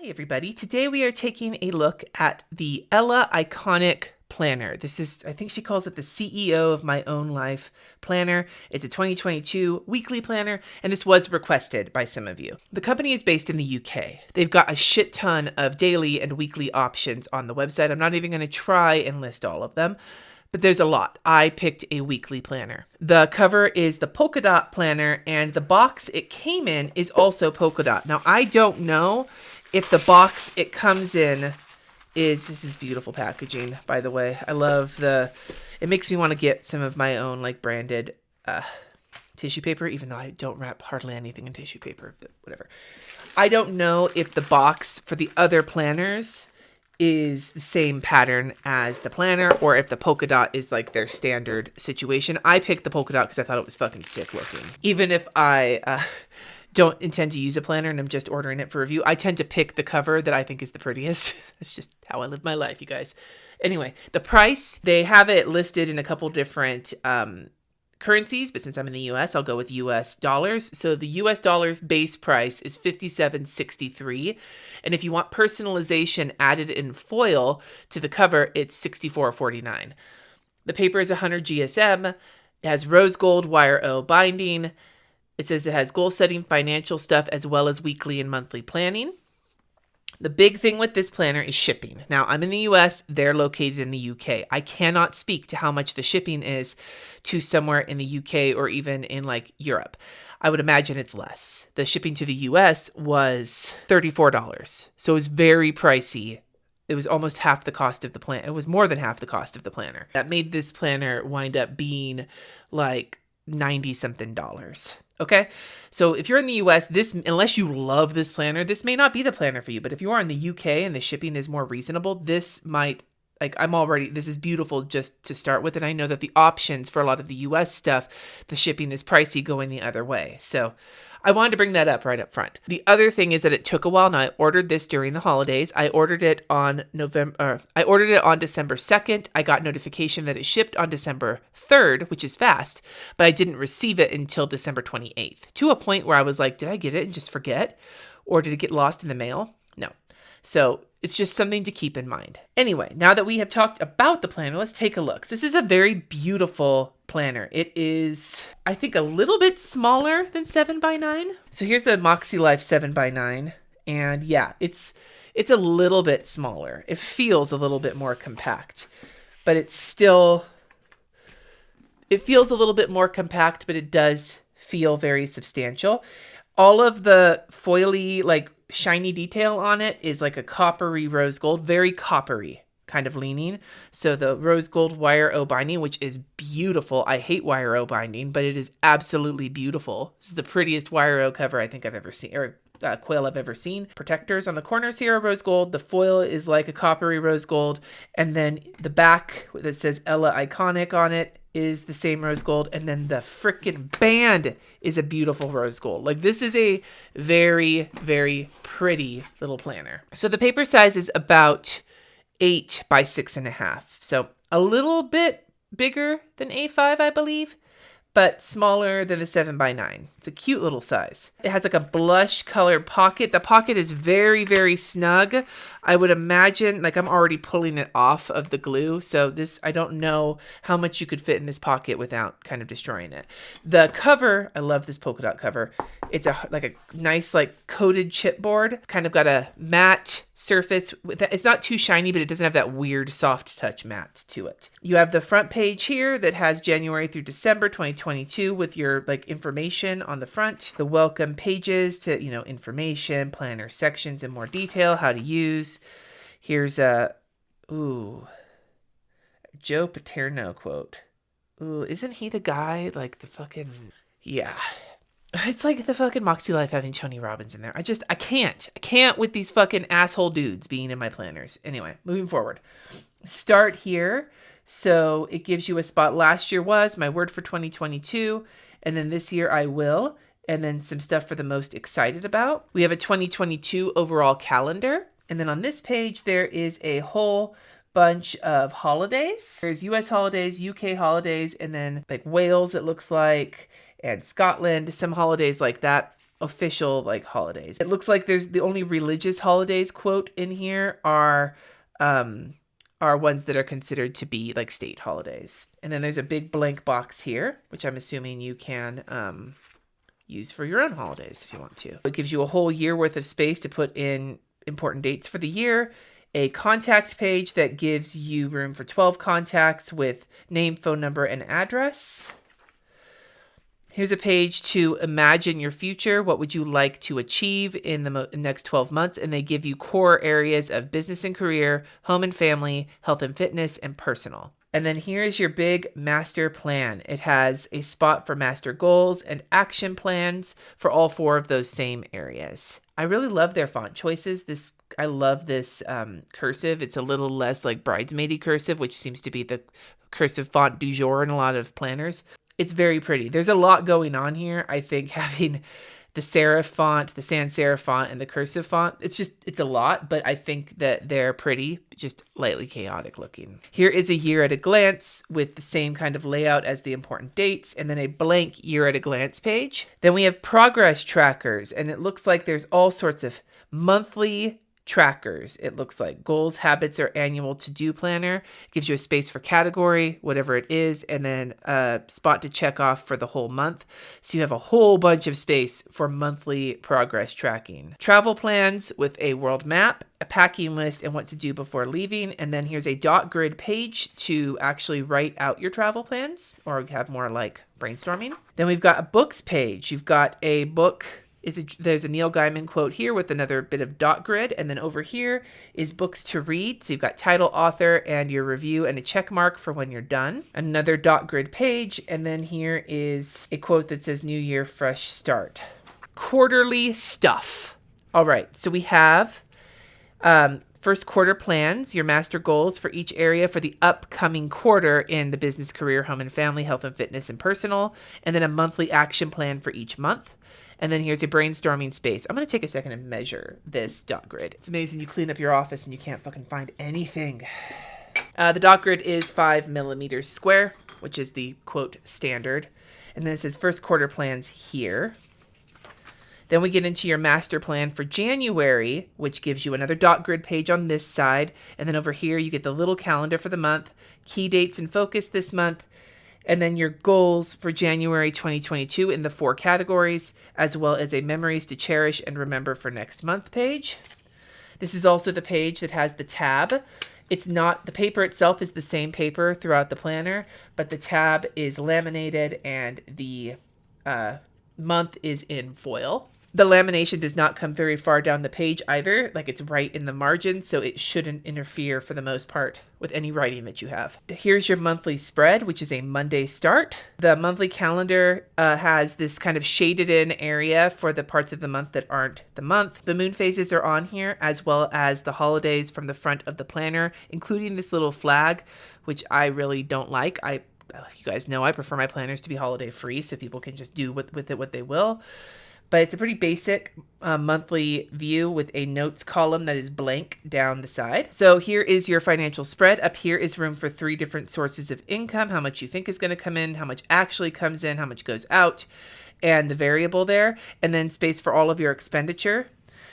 Hi everybody. Today we are taking a look at the Ella Iconic Planner. This is, I think she calls it the CEO of My Own Life Planner. It's a 2022 weekly planner, and this was requested by some of you. The company is based in the UK. They've got a shit ton of daily and weekly options on the website. I'm not even going to try and list all of them, but there's a lot. I picked a weekly planner. The cover is the polka dot planner, and the box it came in is also polka dot. Now, I don't know if the box it comes in this is beautiful packaging, by the way. I love it makes me want to get some of my own like branded tissue paper, even though I don't wrap hardly anything in tissue paper, but whatever. I don't know if the box for the other planners is the same pattern as the planner, or if the polka dot is like their standard situation. I picked the polka dot because I thought it was fucking sick looking. Even if I don't intend to use a planner and I'm just ordering it for review, I tend to pick the cover that I think is the prettiest. That's just how I live my life, you guys. Anyway, the price, they have it listed in a couple different currencies, but since I'm in the US, I'll go with US dollars. So the US dollars base price is $57.63. And if you want personalization added in foil to the cover, it's $64.49. The paper is 100 GSM. It has rose gold wire O binding. It says it has goal setting, financial stuff, as well as weekly and monthly planning. The big thing with this planner is shipping. Now, I'm in the US, they're located in the UK. I cannot speak to how much the shipping is to somewhere in the UK or even in like Europe. I would imagine it's less. The shipping to the US was $34. So it was very pricey. It was almost half the cost of the planner. It was more than half the cost of the planner. That made this planner wind up being like 90 something dollars. Okay. So if you're in the US, unless you love this planner, this may not be the planner for you. But if you are in the UK and the shipping is more reasonable, this might, this is beautiful just to start with. And I know that the options for a lot of the US stuff, the shipping is pricey going the other way. So I wanted to bring that up right up front. The other thing is that it took a while. Now, I ordered this during the holidays. I ordered it on December 2nd. I got notification that it shipped on December 3rd, which is fast, but I didn't receive it until December 28th, to a point where I was like, did I get it and just forget? Or did it get lost in the mail? No. So it's just something to keep in mind. Anyway, now that we have talked about the planner, let's take a look. So this is a very beautiful planner. It is, I think, a little bit smaller than 7x9. So here's a Moxie Life 7x9. And yeah, it's a little bit smaller. It feels a little bit more compact, but it feels a little bit more compact, but it does feel very substantial. All of the foily, like shiny detail on it is like a coppery rose gold, very coppery kind of leaning. So the rose gold wire O binding, which is beautiful. I hate wire O binding, but it is absolutely beautiful. This is the prettiest wire O cover I think I've ever seen, or quill I've ever seen. Protectors on the corners here are rose gold. The foil is like a coppery rose gold. And then the back that says Ella Iconic on it is the same rose gold. And then the frickin' band is a beautiful rose gold. Like, this is a very, very pretty little planner. So the paper size is about 8 by 6.5. So a little bit bigger than A5, I believe, but smaller than the 7x9. It's a cute little size. It has like a blush colored pocket. The pocket is very, very snug. I would imagine, like, I'm already pulling it off of the glue. So this, I don't know how much you could fit in this pocket without kind of destroying it. The cover, I love this polka dot cover. It's like a nice, like, coated chipboard. It's kind of got a matte surface. It's not too shiny, but it doesn't have that weird soft touch matte to it. You have the front page here that has January through December 2022 with your like information on the front. The welcome pages to, information, planner sections in more detail, how to use. Here's a, Joe Paterno quote. Ooh, isn't he the guy, like the fucking, yeah. It's like the fucking Moxie Life having Tony Robbins in there. I can't with these fucking asshole dudes being in my planners. Anyway, moving forward. Start here. So it gives you a spot. Last year was my word for 2022. And then this year I will. And then some stuff for the most excited about. We have a 2022 overall calendar. And then on this page, there is a whole bunch of holidays. There's US holidays, UK holidays, and then like Wales, it looks like, and Scotland, some holidays like that. official like holidays. It looks like there's the only religious holidays quote in here are ones that are considered to be like state holidays. And then there's a big blank box here, which I'm assuming you can use for your own holidays if you want to. It gives you a whole year worth of space to put in important dates for the year, a contact page that gives you room for 12 contacts with name, phone number, and address. Here's a page to imagine your future. What would you like to achieve in the next 12 months? And they give you core areas of business and career, home and family, health and fitness, and personal. And then here's your big master plan. It has a spot for master goals and action plans for all 4 of those same areas. I really love their font choices. I love this cursive. It's a little less like bridesmaidy cursive, which seems to be the cursive font du jour in a lot of planners. It's very pretty. There's a lot going on here. I think having the serif font, the sans serif font, and the cursive font, it's a lot, but I think that they're pretty, just lightly chaotic looking. Here is a year at a glance with the same kind of layout as the important dates, and then a blank year at a glance page. Then we have progress trackers, and it looks like there's all sorts of monthly trackers. It looks like goals, habits, or annual to-do planner. It gives you a space for category, whatever it is, and then a spot to check off for the whole month. So you have a whole bunch of space for monthly progress tracking. Travel plans with a world map, a packing list, and what to do before leaving. And then here's a dot grid page to actually write out your travel plans or have more like brainstorming. Then we've got a books page. You've got a book. There's a Neil Gaiman quote here with another bit of dot grid. And then over here is books to read. So you've got title, author, and your review, and a check mark for when you're done. Another dot grid page. And then here is a quote that says, New Year, fresh start. Quarterly stuff. All right. So we have first quarter plans, your master goals for each area for the upcoming quarter in the business, career, home and family, health and fitness, and personal. And then a monthly action plan for each month. And then here's a brainstorming space. I'm going to take a second and measure this dot grid. It's amazing. You clean up your office and you can't fucking find anything. The dot grid is 5 millimeters square, which is the quote standard. And then it says first quarter plans here. Then we get into your master plan for January, which gives you another dot grid page on this side. And then over here, you get the little calendar for the month, key dates and focus this month, and then your goals for January 2022 in the 4 categories, as well as a memories to cherish and remember for next month page. This is also the page that has the tab. It's not, the paper itself is the same paper throughout the planner, but the tab is laminated and the month is in foil. The lamination does not come very far down the page either, like it's right in the margin, so it shouldn't interfere for the most part with any writing that you have. Here's your monthly spread, which is a Monday start. The monthly calendar has this kind of shaded in area for the parts of the month that aren't the month. The moon phases are on here, as well as the holidays from the front of the planner, including this little flag, which I really don't like. You guys know I prefer my planners to be holiday free, so people can just do with it what they will. But it's a pretty basic monthly view with a notes column that is blank down the side. So here is your financial spread. Up here is room for 3 different sources of income, how much you think is going to come in, how much actually comes in, how much goes out, and the variable there, and then space for all of your expenditure.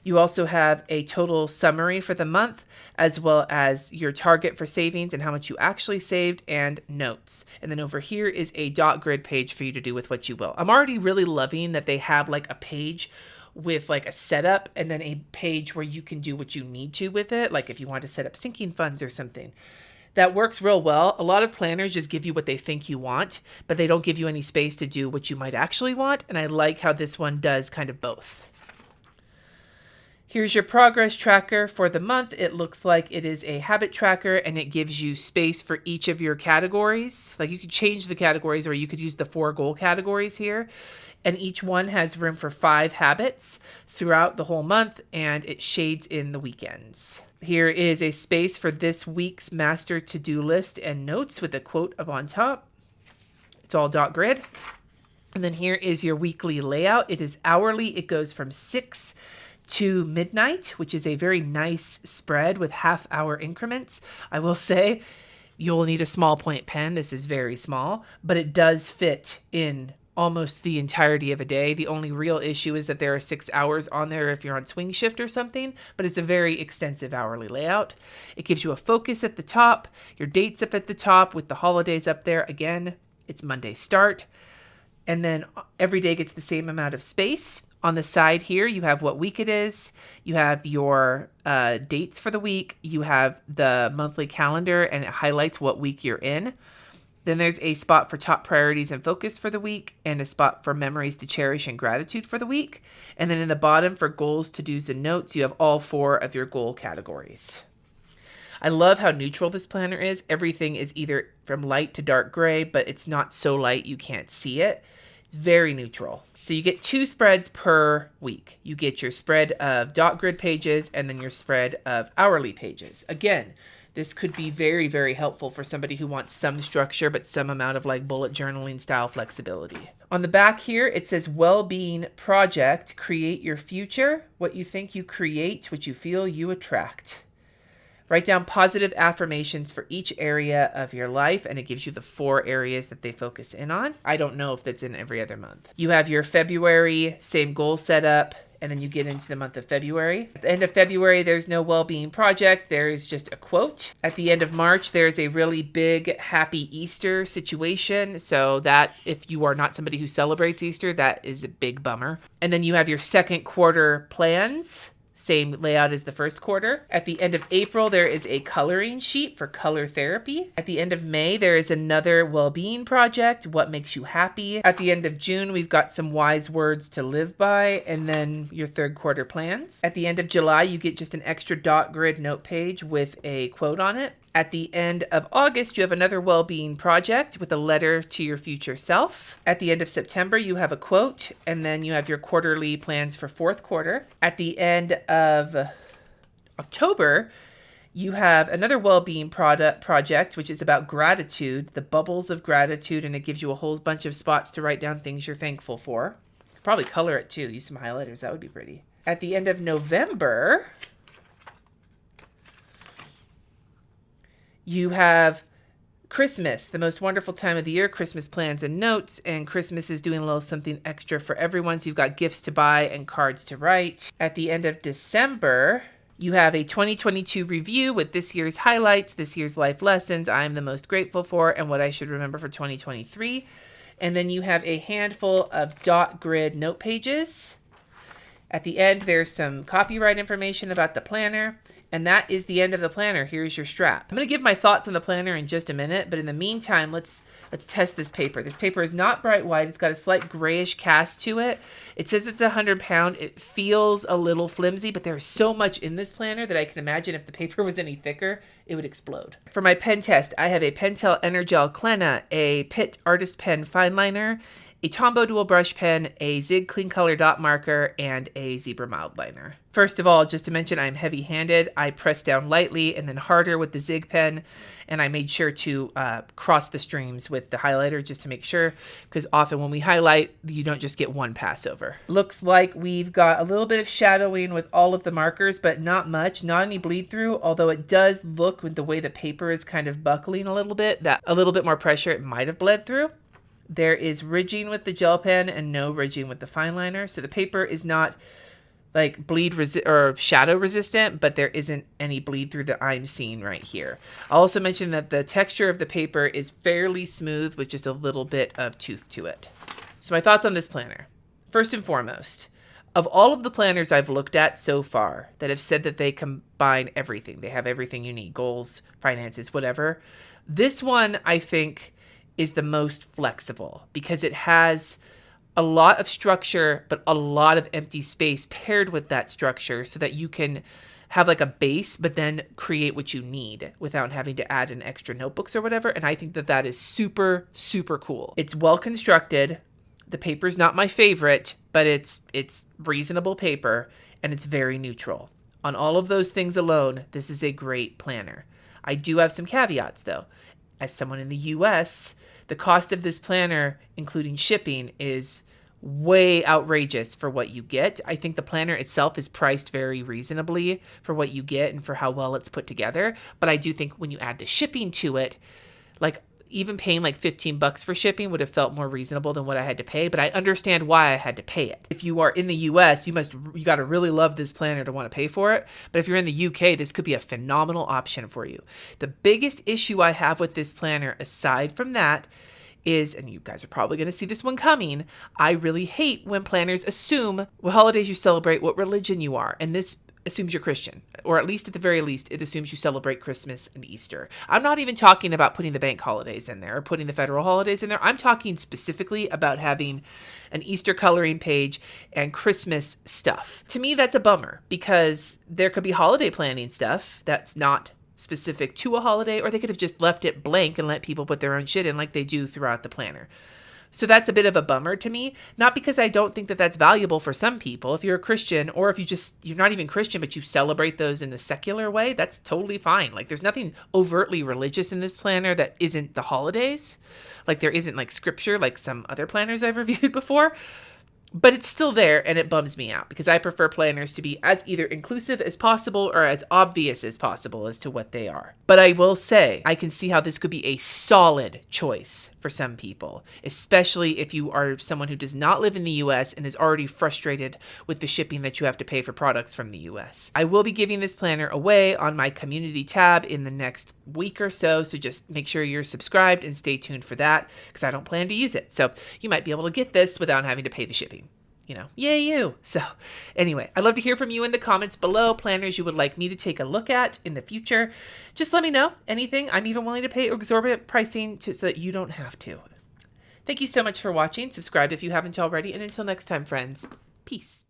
You also have a total summary for the month, as well as your target for savings and how much you actually saved, and notes. And then over here is a dot grid page for you to do with what you will. I'm already really loving that they have like a page with like a setup and then a page where you can do what you need to with it. Like if you want to set up sinking funds or something. That works real well. A lot of planners just give you what they think you want, but they don't give you any space to do what you might actually want. And I like how this one does kind of both. Here's your progress tracker for the month. It looks like it is a habit tracker and it gives you space for each of your categories. Like you could change the categories or you could use the 4 goal categories here. And each one has room for 5 habits throughout the whole month and it shades in the weekends. Here is a space for this week's master to-do list and notes with a quote up on top. It's all dot grid. And then here is your weekly layout. It is hourly. It goes from 6 to midnight, which is a very nice spread with half-hour increments. I will say you'll need a small point pen. This is very small, but it does fit in almost the entirety of a day. The only real issue is that there are 6 hours on there if you're on swing shift or something, but it's a very extensive hourly layout. It gives you a focus at the top, your dates up at the top with the holidays up there. Again, it's Monday start. And then every day gets the same amount of space. On the side here, you have what week it is. You have your dates for the week. You have the monthly calendar, and it highlights what week you're in. Then there's a spot for top priorities and focus for the week, and a spot for memories to cherish and gratitude for the week. And then in the bottom for goals, to-dos, and notes, you have all 4 of your goal categories. I love how neutral this planner is. Everything is either from light to dark gray, but it's not so light you can't see it. It's very neutral. So you get 2 spreads per week. You get your spread of dot grid pages and then your spread of hourly pages. Again, this could be very, very helpful for somebody who wants some structure, but some amount of like bullet journaling style flexibility. On the back here, it says well-being project, create your future. What you think you create, what you feel you attract. Write down positive affirmations for each area of your life, and it gives you the 4 areas that they focus in on. I don't know if that's in every other month. You have your February, same goal setup, and then you get into the month of February. At the end of February, there's no well-being project. There is just a quote. At the end of March, there's a really big happy Easter situation. So that, if you are not somebody who celebrates Easter, that is a big bummer. And then you have your second quarter plans. Same layout as the first quarter. At the end of April, there is a coloring sheet for color therapy. At the end of May, there is another well-being project, what makes you happy. At the end of June, we've got some wise words to live by, and then your third quarter plans. At the end of July, you get just an extra dot grid note page with a quote on it. At the end of August, you have another well-being project with a letter to your future self. At the end of September, you have a quote, and then you have your quarterly plans for fourth quarter. At the end of October, you have another well-being project, which is about gratitude, the bubbles of gratitude, and it gives you a whole bunch of spots to write down things you're thankful for. Probably color it too, use some highlighters, that would be pretty. At the end of November, you have Christmas, the most wonderful time of the year, Christmas plans and notes, and Christmas is doing a little something extra for everyone. So you've got gifts to buy and cards to write. At the end of December, you have a 2022 review with this year's highlights, this year's life lessons I'm the most grateful for, and what I should remember for 2023. And then you have a handful of dot grid note pages. At the end, there's some copyright information about the planner. And that is the end of the planner. Here's your strap. I'm going to give my thoughts on the planner in just a minute, but in the meantime, let's test this paper. This paper is not bright white. It's got a slight grayish cast to it. It says it's 100 pound. It feels a little flimsy, but there's so much in this planner that I can imagine if the paper was any thicker, it would explode. For my pen test, I have a Pentel Energel Clenna, a Pitt Artist Pen Fine Liner, a Tombow dual brush pen, a Zig clean color dot marker, and a Zebra mild liner. First of all, just to mention, I'm heavy-handed. I press down lightly and then harder with the Zig pen, and I made sure to cross the streams with the highlighter just to make sure, because often when we highlight, you don't just get one pass over. Looks like we've got a little bit of shadowing with all of the markers, but not much, not any bleed through, although it does look, with the way the paper is kind of buckling a little bit, that a little bit more pressure, it might have bled through. There is ridging with the gel pen and no ridging with the fine liner. So the paper is not like or shadow resistant, but there isn't any bleed through that I'm seeing right here. I'll also mention that the texture of the paper is fairly smooth with just a little bit of tooth to it. So my thoughts on this planner. First and foremost, of all of the planners I've looked at so far that have said that they combine everything, they have everything you need, goals, finances, whatever, this one I think is the most flexible because it has a lot of structure, but a lot of empty space paired with that structure so that you can have like a base, but then create what you need without having to add in extra notebooks or whatever. And I think that that is super, super cool. It's well constructed. The paper's not my favorite, but it's reasonable paper and it's very neutral. On all of those things alone, this is a great planner. I do have some caveats though. As someone in the US, the cost of this planner, including shipping, is way outrageous for what you get. I think the planner itself is priced very reasonably for what you get and for how well it's put together. But I do think when you add the shipping to it, like even paying like $15 for shipping would have felt more reasonable than what I had to pay, but I understand why I had to pay it. If you are in the US, you got to really love this planner to want to pay for it. But if you're in the UK, this could be a phenomenal option for you. The biggest issue I have with this planner, aside from that, is, and you guys are probably going to see this one coming, I really hate when planners assume what holidays you celebrate, what religion you are. And this assumes you're Christian, or at least at the very least, it assumes you celebrate Christmas and Easter. I'm not even talking about putting the bank holidays in there or putting the federal holidays in there. I'm talking specifically about having an Easter coloring page and Christmas stuff. To me, that's a bummer because there could be holiday planning stuff that's not specific to a holiday, or they could have just left it blank and let people put their own shit in like they do throughout the planner. So that's a bit of a bummer to me, not because I don't think that that's valuable for some people. If you're a Christian, or if you're not even Christian, but you celebrate those in the secular way, that's totally fine. Like there's nothing overtly religious in this planner that isn't the holidays. Like there isn't like scripture like some other planners I've reviewed before. But it's still there, and it bums me out because I prefer planners to be as either inclusive as possible or as obvious as possible as to what they are. But I will say, I can see how this could be a solid choice for some people, especially if you are someone who does not live in the US and is already frustrated with the shipping that you have to pay for products from the US. I will be giving this planner away on my community tab in the next week or so just make sure you're subscribed and stay tuned for that because I don't plan to use it. So you might be able to get this without having to pay the shipping. Yay you. So anyway, I'd love to hear from you in the comments below, planners you would like me to take a look at in the future. Just let me know anything. I'm even willing to pay exorbitant pricing so that you don't have to. Thank you so much for watching. Subscribe if you haven't already. And until next time, friends, peace.